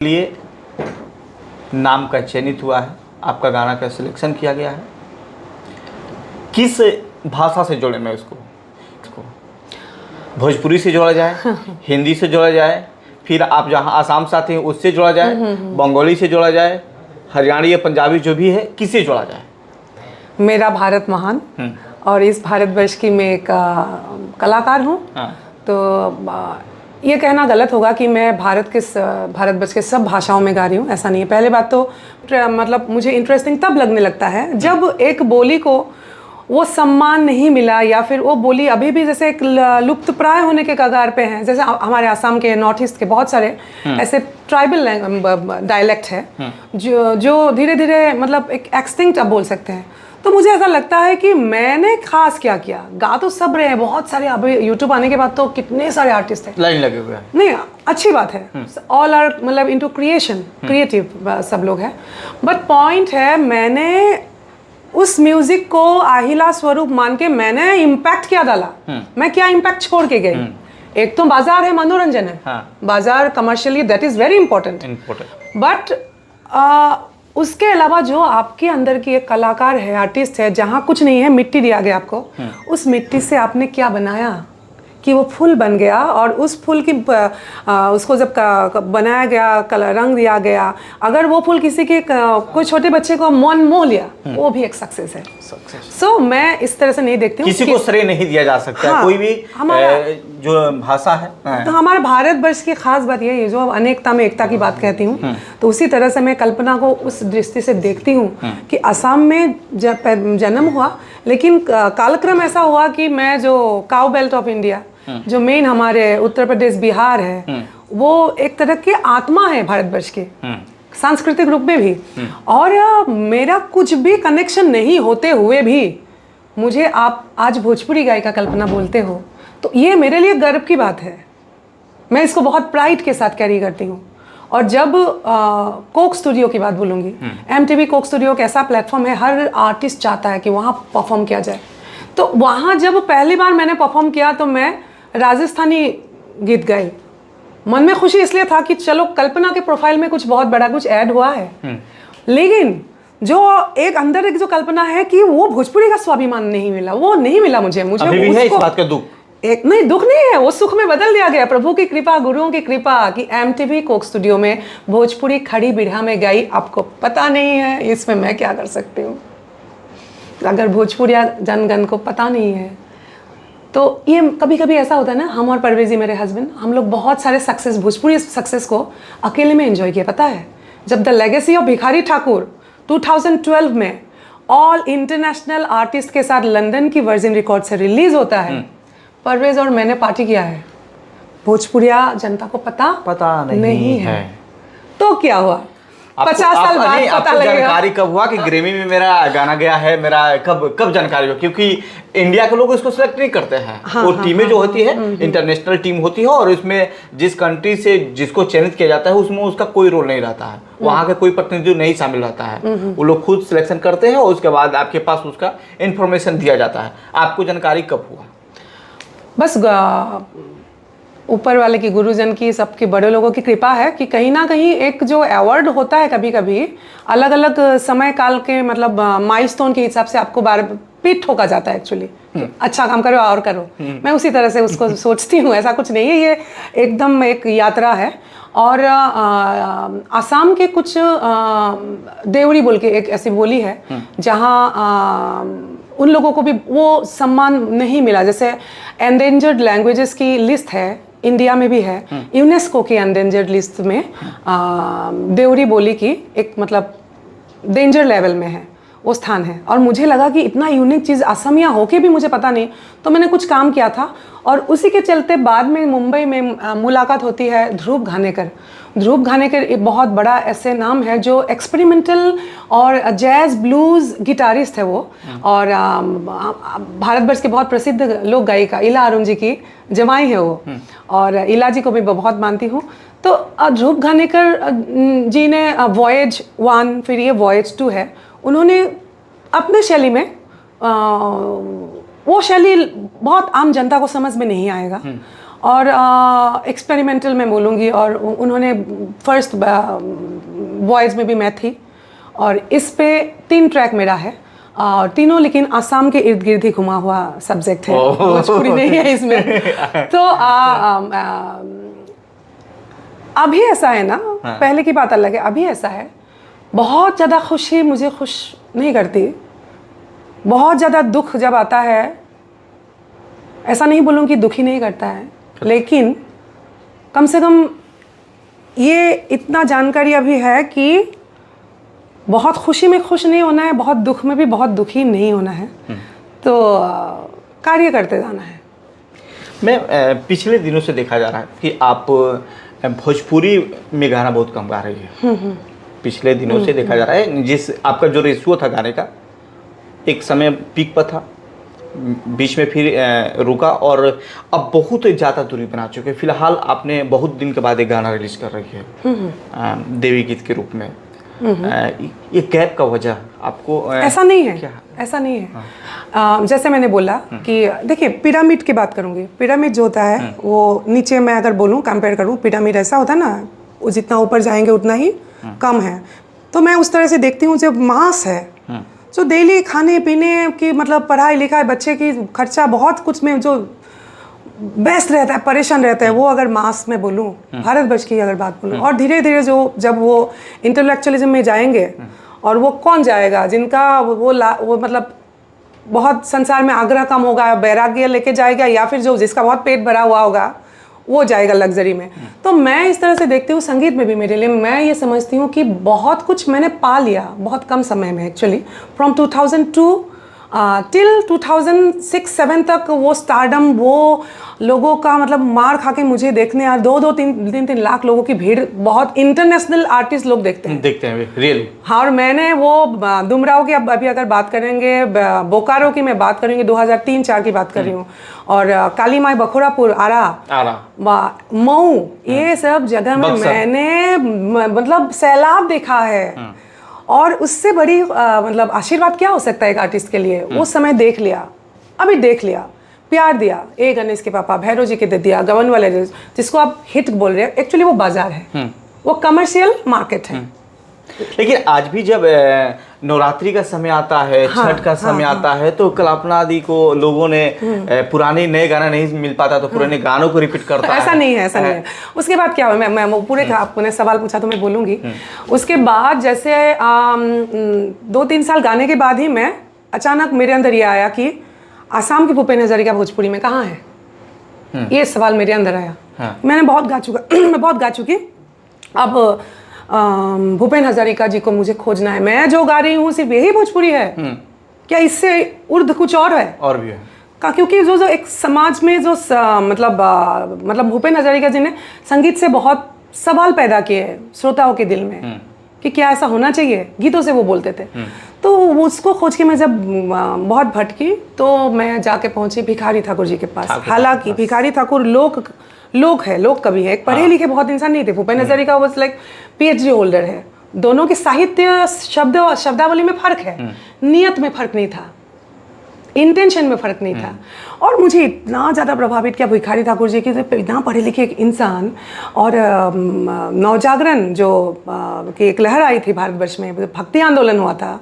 लिए नाम का चयनित हुआ है, आपका गाना का सिलेक्शन किया गया है। किस भाषा से जोड़े मैं इसको भोजपुरी से जोड़ा जाए, हिंदी से जोड़ा जाए, फिर आप जहाँ आसाम से आते हैं उससे जोड़ा जाए, बंगाली से जोड़ा जाए, हरियाणवी या पंजाबी जो भी है, किससे जोड़ा जाए? मेरा भारत महान और इस भारतवर्ष की मैं एक कलाकार हूँ। तो ये कहना गलत होगा कि मैं भारतवर्ष के सब भाषाओं में गा रही हूँ, ऐसा नहीं है। पहले बात तो मतलब मुझे इंटरेस्टिंग तब लगने लगता है जब एक बोली को वो सम्मान नहीं मिला, या फिर वो बोली अभी भी जैसे एक लुप्त प्राय होने के कगार पे हैं। जैसे हमारे आसाम के, नॉर्थ ईस्ट के बहुत सारे ऐसे ट्राइबल डायलेक्ट है जो धीरे धीरे मतलब एक एक्सटिंक्ट आप बोल सकते हैं। तो मुझे ऐसा लगता है कि मैंने खास क्या किया, गा तो सब रहे हैं, बहुत सारे अभी यूट्यूब आने के बाद तो कितने सारे आर्टिस्ट हैं, लाइन लगे हुए हैं। नहीं, अच्छी बात है, ऑल आर मतलब इनटू क्रिएशन, क्रिएटिव सब लोग हैं। बट पॉइंट है, मैंने उस म्यूजिक को आहिला स्वरूप मान के मैंने इम्पैक्ट क्या डाला। मैं क्या इम्पैक्ट छोड़ के गई? एक तो बाजार है, मनोरंजन है, बाजार commercially that is very important, but उसके अलावा जो आपके अंदर की एक कलाकार है, आर्टिस्ट है, जहाँ कुछ नहीं है, मिट्टी दिया गया आपको, उस मिट्टी से आपने क्या बनाया कि वो फूल बन गया, और उस फूल की उसको जब बनाया गया, कलर रंग दिया गया, अगर वो फूल किसी के कोई छोटे बच्चे को मन मोह लिया, वो भी एक सक्सेस है। सो मैं इस तरह से नहीं देखती हूँ, किसी को श्रेय नहीं दिया जा सकता। हाँ, कोई भी जो भाषा है। तो हमारे भारतवर्ष की खास बात ये है, जो अनेकता में एकता की बात कहती हूँ, तो उसी तरह से मैं कल्पना को उस दृष्टि से देखती हूँ कि असम में जन्म हुआ, लेकिन कालक्रम ऐसा हुआ कि मैं जो काउ बेल्ट ऑफ इंडिया, जो मेन हमारे उत्तर प्रदेश बिहार है, वो एक तरह की आत्मा है भारतवर्ष की, सांस्कृतिक रूप में भी। और मेरा कुछ भी कनेक्शन नहीं होते हुए भी मुझे आप आज भोजपुरी गायिका कल्पना बोलते हो, तो ये मेरे लिए गर्व की बात है। मैं इसको बहुत प्राइड के साथ कैरी करती हूँ। और जब कोक स्टूडियो की बात बोलूँगी, MTV कोक स्टूडियो एक ऐसा प्लेटफॉर्म है, हर आर्टिस्ट चाहता है कि वहाँ परफॉर्म किया जाए। तो वहाँ जब पहली बार मैंने परफॉर्म किया तो मैं राजस्थानी गीत गाई। मन में खुशी इसलिए था कि चलो कल्पना के प्रोफाइल में कुछ बहुत बड़ा कुछ ऐड हुआ है, लेकिन जो एक अंदर एक जो कल्पना है कि वो भोजपुरी का स्वाभिमान नहीं मिला, वो नहीं मिला मुझे अभी भी है इस बात का दुख? एक नहीं, दुख नहीं है, वो सुख में बदल दिया गया। प्रभु की कृपा, गुरुओं की कृपा कि MTV कोक स्टूडियो में भोजपुरी खड़ी बिरहा में गाई। आपको पता नहीं है, इसमें मैं क्या कर सकती हूँ? अगर भोजपुरिया जनगण को पता नहीं है तो ये कभी कभी ऐसा होता है ना, हम और परवेज जी मेरे हस्बैंड, हम लोग बहुत सारे सक्सेस, भोजपुरी सक्सेस को अकेले में एंजॉय किया। पता है, जब the legacy of Bhikhari Thakur 2012 में ऑल इंटरनेशनल आर्टिस्ट के साथ लंदन की वर्जिन रिकॉर्ड से रिलीज होता है, परवेज और मैंने पार्टी किया है। भोजपुरिया जनता को पता नहीं है। तो क्या हुआ, 50 साल बाद पता लगेगा। जानकारी कब हुआ कि ग्रैमी में मेरा गाना गया है? मेरा कब जानकारी हुआ? क्योंकि इंडिया के लोग इसको सिलेक्ट नहीं करते हैं। वो टीमें जो होती है, इंटरनेशनल टीम होती है, और इसमें जिस कंट्री से जिसको चयनित किया जाता है उसमें उसका कोई रोल नहीं रहता है, वहाँ के कोई प्रतिनिधि नहीं शामिल रहता है। वो लोग खुद सिलेक्शन करते हैं और उसके बाद आपके पास उसका इंफॉर्मेशन दिया जाता है। आपको जानकारी कब हुआ? बस ऊपर वाले की, गुरुजन की, सबके बड़े लोगों की कृपा है कि कहीं ना कहीं एक जो अवार्ड होता है कभी कभी अलग अलग समय काल के मतलब माइलस्टोन के हिसाब से आपको बार पीठ ठोका जाता है एक्चुअली। अच्छा काम करो और करो, मैं उसी तरह से उसको सोचती हूँ। ऐसा कुछ नहीं है, ये एकदम एक यात्रा है। और आसाम के कुछ देवरी बोल के एक ऐसी बोली है जहाँ उन लोगों को भी वो सम्मान नहीं मिला। जैसे एंडेंजर्ड लैंग्वेजेस की लिस्ट है, इंडिया में भी है, यूनेस्को की एंडेंजर्ड लिस्ट में देवरी बोली की एक मतलब डेंजर लेवल में है, वो स्थान है। और मुझे लगा कि इतना यूनिक चीज़ असमिया होके भी मुझे पता नहीं, तो मैंने कुछ काम किया था। और उसी के चलते बाद में मुंबई में मुलाकात होती है ध्रुव घानेकर। ध्रुव घानेकर एक बहुत बड़ा ऐसे नाम है जो एक्सपेरिमेंटल और जैज ब्लूज गिटारिस्ट है वो, और भारतवर्ष के बहुत प्रसिद्ध लोक गायिका इला अरुण जी की जमाई है वो, और इला जी को भी बहुत मानती हूँ। तो ध्रुव घानेकर जी ने वॉयज 1, फिर ये वॉयज 2 है, उन्होंने अपने शैली में वो शैली बहुत आम जनता को समझ में नहीं आएगा, और एक्सपेरिमेंटल मैं बोलूँगी, और उन्होंने फर्स्ट वॉइस में भी मैं थी, और इस पे 3 ट्रैक मेरा है, और तीनों लेकिन आसाम के इर्द गिर्द ही घुमा हुआ सब्जेक्ट है, भोजपुरी नहीं है इसमें। तो अभी ऐसा है ना, पहले की बात अलग है, अभी ऐसा है, बहुत ज़्यादा खुशी मुझे खुश नहीं करती, बहुत ज़्यादा दुख जब आता है, ऐसा नहीं बोलूँ कि दुखी नहीं करता है, लेकिन कम से कम ये इतना जानकारी अभी है कि बहुत खुशी में खुश नहीं होना है, बहुत दुख में भी बहुत दुखी नहीं होना है, तो कार्य करते जाना है। मैं पिछले दिनों से देखा जा रहा है कि आप भोजपुरी में गाना बहुत कम गा रही है। पिछले दिनों से देखा जा रहा है, जिस आपका जो रेशियो था गाने का, एक समय पीक पर था, बीच में फिर रुका, और अब बहुत ज़्यादा दूरी बना चुके। फिलहाल आपने बहुत दिन के बाद एक गाना रिलीज कर रही है देवी गीत के रूप में। ये गैप का वजह आपको ऐसा नहीं है क्या? ऐसा नहीं है। जैसे मैंने बोला कि देखिए, पिरामिड की बात करूँगी, पिरामिड जो होता है वो नीचे, मैं अगर बोलूँ कंपेयर करूँ, पिरामिड ऐसा होता है ना, वो जितना ऊपर जाएंगे उतना ही कम है। तो मैं उस तरह से देखती हूँ, जब मास है जो डेली खाने पीने की, मतलब पढ़ाई लिखाई, बच्चे की खर्चा, बहुत कुछ में जो बेस्ट रहता है, परेशान रहता है, वो अगर मास में बोलूँ, भारतवर्ष की अगर बात बोलूँ, और धीरे धीरे जो जब वो इंटेलेक्चुअलिज्म में जाएंगे, और वो कौन जाएगा जिनका वो मतलब बहुत संसार में आग्रह कम होगा, वैराग्य लेके जाएगा, या फिर जो जिसका बहुत पेट भरा हुआ होगा वो जाएगा लग्जरी में। तो मैं इस तरह से देखती हूँ, संगीत में भी मेरे लिए मैं ये समझती हूँ कि बहुत कुछ मैंने पा लिया बहुत कम समय में, एक्चुअली फ्रॉम 2002 टिल 2006-7 तक वो स्टारडम, वो लोगों का मतलब मार खा के मुझे देखने यार 2-3 लाख लोगों की भीड़, बहुत इंटरनेशनल आर्टिस्ट लोग देखते हैं रियल। हाँ, और मैंने वो दुमराव की, अब अभी अगर बात करेंगे, बोकारो की मैं बात करेंगे, 2003-4 की बात कर रही हूँ, और काली माई बखोरापुर, आरा, मऊ, ये सब जगह में मैंने मतलब सैलाब देखा है। और उससे बड़ी मतलब आशीर्वाद क्या हो सकता है एक आर्टिस्ट के लिए? उस समय देख लिया, अभी देख लिया, प्यार दिया, ए गणेश के पापा, भैरव जी के दे दिया, गवन वाले जिसको आप हिट बोल रहे हैं, एक्चुअली वो बाजार है, वो कमर्शियल मार्केट है। लेकिन आज भी जब नवरात्रि का समय आता है, छठ का समय आता है, तो कल्पना आदि को लोगों ने पुराने नए गाना नहीं मिल पाता तो पुराने गानों को रिपीट करता है। ऐसा नहीं है, ऐसा नहीं है। उसके बाद क्या हुआ, मैं पूरे आपने सवाल पूछा तो मैं बोलूँगी। उसके बाद जैसे 2-3 साल गाने के बाद ही मैं अचानक मेरे अंदर ये आया कि आसाम की भूपेन हजारिका भोजपुरी में कहाँ है, ये सवाल मेरे अंदर आया। मैंने बहुत गा चुका मैं बहुत गा चुकी, अब भूपेन हजारिका जी को मुझे खोजना है। मैं जो गा रही हूँ सिर्फ यही भोजपुरी है क्या? इससे उर्द कुछ और है? और भी है, क्योंकि जो एक समाज में जो मतलब भूपेन हजारिका जी ने संगीत से बहुत सवाल पैदा किए श्रोताओं के दिल में कि क्या ऐसा होना चाहिए, गीतों से वो बोलते थे। तो उसको खोज के मैं जब बहुत भटकी तो मैं जाके पहुंची भिखारी ठाकुर जी के पास। हालांकि भिखारी ठाकुर लोक कवि है, एक पढ़े लिखे बहुत इंसान नहीं थे। Bhupen Hazarika was like PhD holder है। दोनों के साहित्य शब्दावली में फर्क है, नियत में फर्क नहीं था, इंटेंशन में फर्क नहीं था। और मुझे इतना ज़्यादा प्रभावित किया भिखारी ठाकुर जी की, इतना पढ़े लिखे एक इंसान। और नवजागरण जो की एक लहर आई थी भारतवर्ष में, भक्ति आंदोलन हुआ था,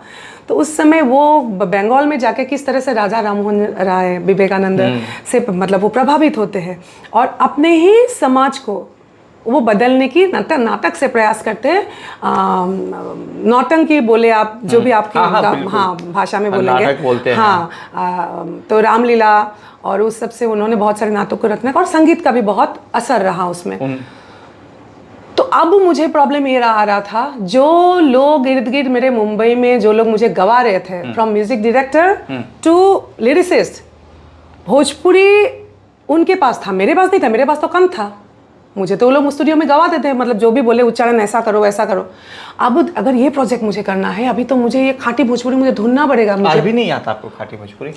तो उस समय वो बंगाल में जाके किस तरह से राजा राममोहन राय, विवेकानंद से मतलब वो प्रभावित होते हैं और अपने ही समाज को वो बदलने की नाटक से प्रयास करते हैं। नौटंकी बोले आप, जो भी आपकी भाषा में बोलेंगे, तो रामलीला और उस सब से उन्होंने बहुत सारे नाटक को रखने का, और संगीत का भी बहुत असर रहा उसमें। तो अब मुझे प्रॉब्लम ये आ रहा था, जो लोग इर्द गिर्द मेरे मुंबई में जो लोग मुझे गवा रहे थे, from music director to lyricist, Bhojpuri उनके पास था, मेरे पास नहीं था। मेरे पास तो कम था, मुझे तो वो लोग स्टूडियो में गवाते थे, मतलब जो भी बोले उच्चारण ऐसा करो वैसा करो। अब अगर ये प्रोजेक्ट मुझे करना है, अभी तो मुझे ये खाटी भोजपुरी मुझे ढूंढना पड़ेगा। मुझे भी नहीं आता आपको खाटी भोजपुरी?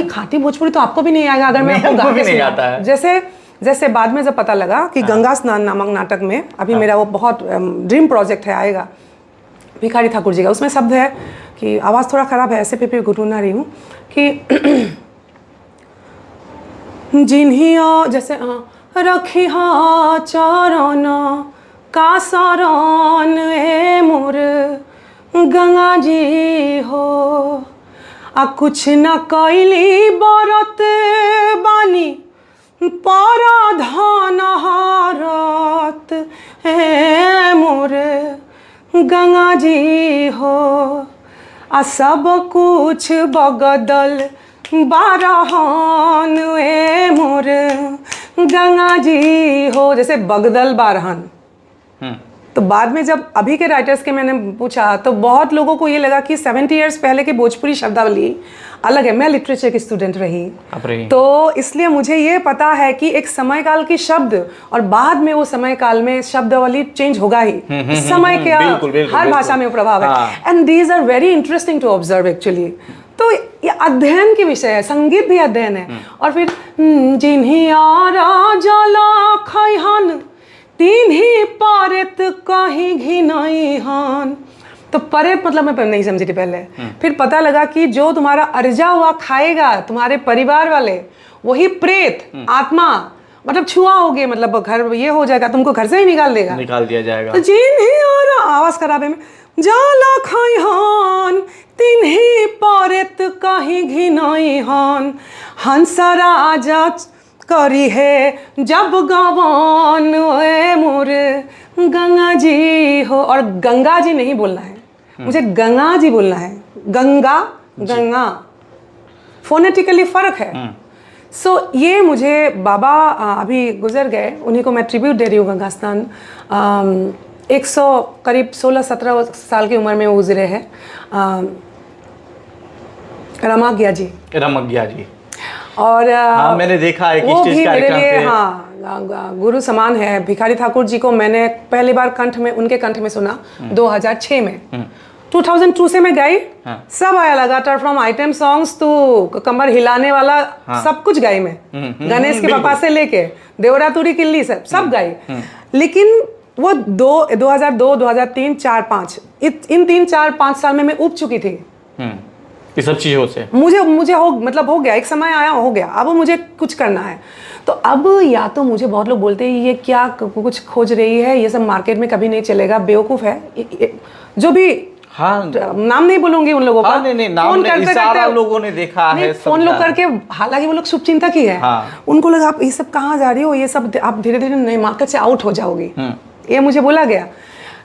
खाटी भोजपुरी तो आपको भी नहीं आएगा अगर मैं आपको गा के नहीं आता है। जैसे बाद में जब पता लगा कि गंगा स्नान नामक नाटक में अभी मेरा वो बहुत ड्रीम प्रोजेक्ट है, आएगा भिखारी ठाकुर जी का, उसमें शब्द है कि आवाज़ थोड़ा ख़राब है, ऐसे पे गुनगुना रही हूँ कि जिन्हीं जैसे रखी हा चरण का शरण ए मोर गंगा जी हो। आ कुछ न कैली बरत बानी पराधन हारत हे मोर गंगा जी हो। आ सब कुछ बगदल बारहन ए मोर गंगा जी हो। जैसे बगदल बारहन। तो बाद में जब अभी के राइटर्स के मैंने पूछा तो बहुत लोगों को ये लगा कि 70 इयर्स पहले के भोजपुरी शब्दावली अलग है। मैं लिटरेचर की स्टूडेंट रही तो इसलिए मुझे ये पता है कि एक समय काल की शब्द और बाद में वो समय काल में शब्दावली चेंज होगा ही। समय के हर भाषा में प्रभाव है and these are very interesting to observe actually. तो ये अध्ययन के विषय है, संगीत भी अध्ययन है। और फिर जिन्हीं आरा जला खैहन तिन्हीं पारेत कहीं घिनई हन। तो परेत मतलब मैं नहीं समझी थी पहले, फिर पता लगा कि जो तुम्हारा अर्जा हुआ खाएगा तुम्हारे परिवार वाले वही प्रेत आत्मा मतलब छुआ हो गए, मतलब घर ये हो जाएगा, तुमको घर से ही निकाल देगा, निकाल दिया जाएगा। तो जिन्हीं और आवाज खराब है में जाला खाई हन तिन्हीं पारेत कहीं घिनई हन। हंसा राजा करी है जब गवन ए मोर गंगा जी हो। और गंगा जी नहीं बोलना है, मुझे गंगा जी बोलना है। गंगा गंगा फोनेटिकली फर्क है। सो ये मुझे बाबा अभी गुजर गए, उन्हीं को मैं ट्रिब्यूट दे रही हूँ। गंगा स्नान 100 करीब 16-17 साल की उम्र में वो गुजरे हैं। रमग्या जी और हाँ, मैंने देखा है वो भी मेरे लिए हाँ गुरु समान है। भिखारी ठाकुर जी को मैंने पहली बार उनके कंठ में सुना 2006 में। 2002 से मैं गाई, सब आया लगातार, फ्रॉम आइटम सॉन्ग्स टू कमर हिलाने वाला सब कुछ गाई मैं। गणेश के पापा से लेके देवरा तुरी किल्ली सब गाई। लेकिन वो 2002, 2003, 4, 5 इन 3-4-5 साल में मैं उब चुकी थी ये सब चीजों से। मुझे हो गया, एक समय आया हो गया, अब मुझे कुछ करना है। तो अब या तो मुझे बहुत लोग बोलते हैं ये क्या कुछ खोज रही है, ये सब मार्केट में कभी नहीं चलेगा, बेवकूफ़ है जो भी। हाँ, नाम नहीं बोलूंगी उन लोगों का। नहीं, नाम इशारा लोगों ने देखा है, फोन लोग करके, हालांकि वो लोग शुभ चिंतक ही है। उनको लगा आप ये सब कहाँ जा रही हो, ये सब आप धीरे धीरे नए मार्केट से आउट हो जाओगी, ये मुझे बोला गया।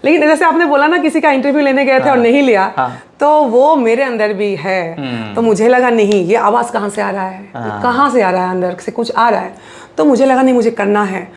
लेकिन जैसे आपने बोला ना किसी का इंटरव्यू लेने गए थे और नहीं लिया, तो वो मेरे अंदर भी है। तो मुझे लगा नहीं, ये आवाज़ कहाँ से आ रहा है, कहाँ से आ रहा है, अंदर से कुछ आ रहा है। तो मुझे लगा नहीं, मुझे करना है।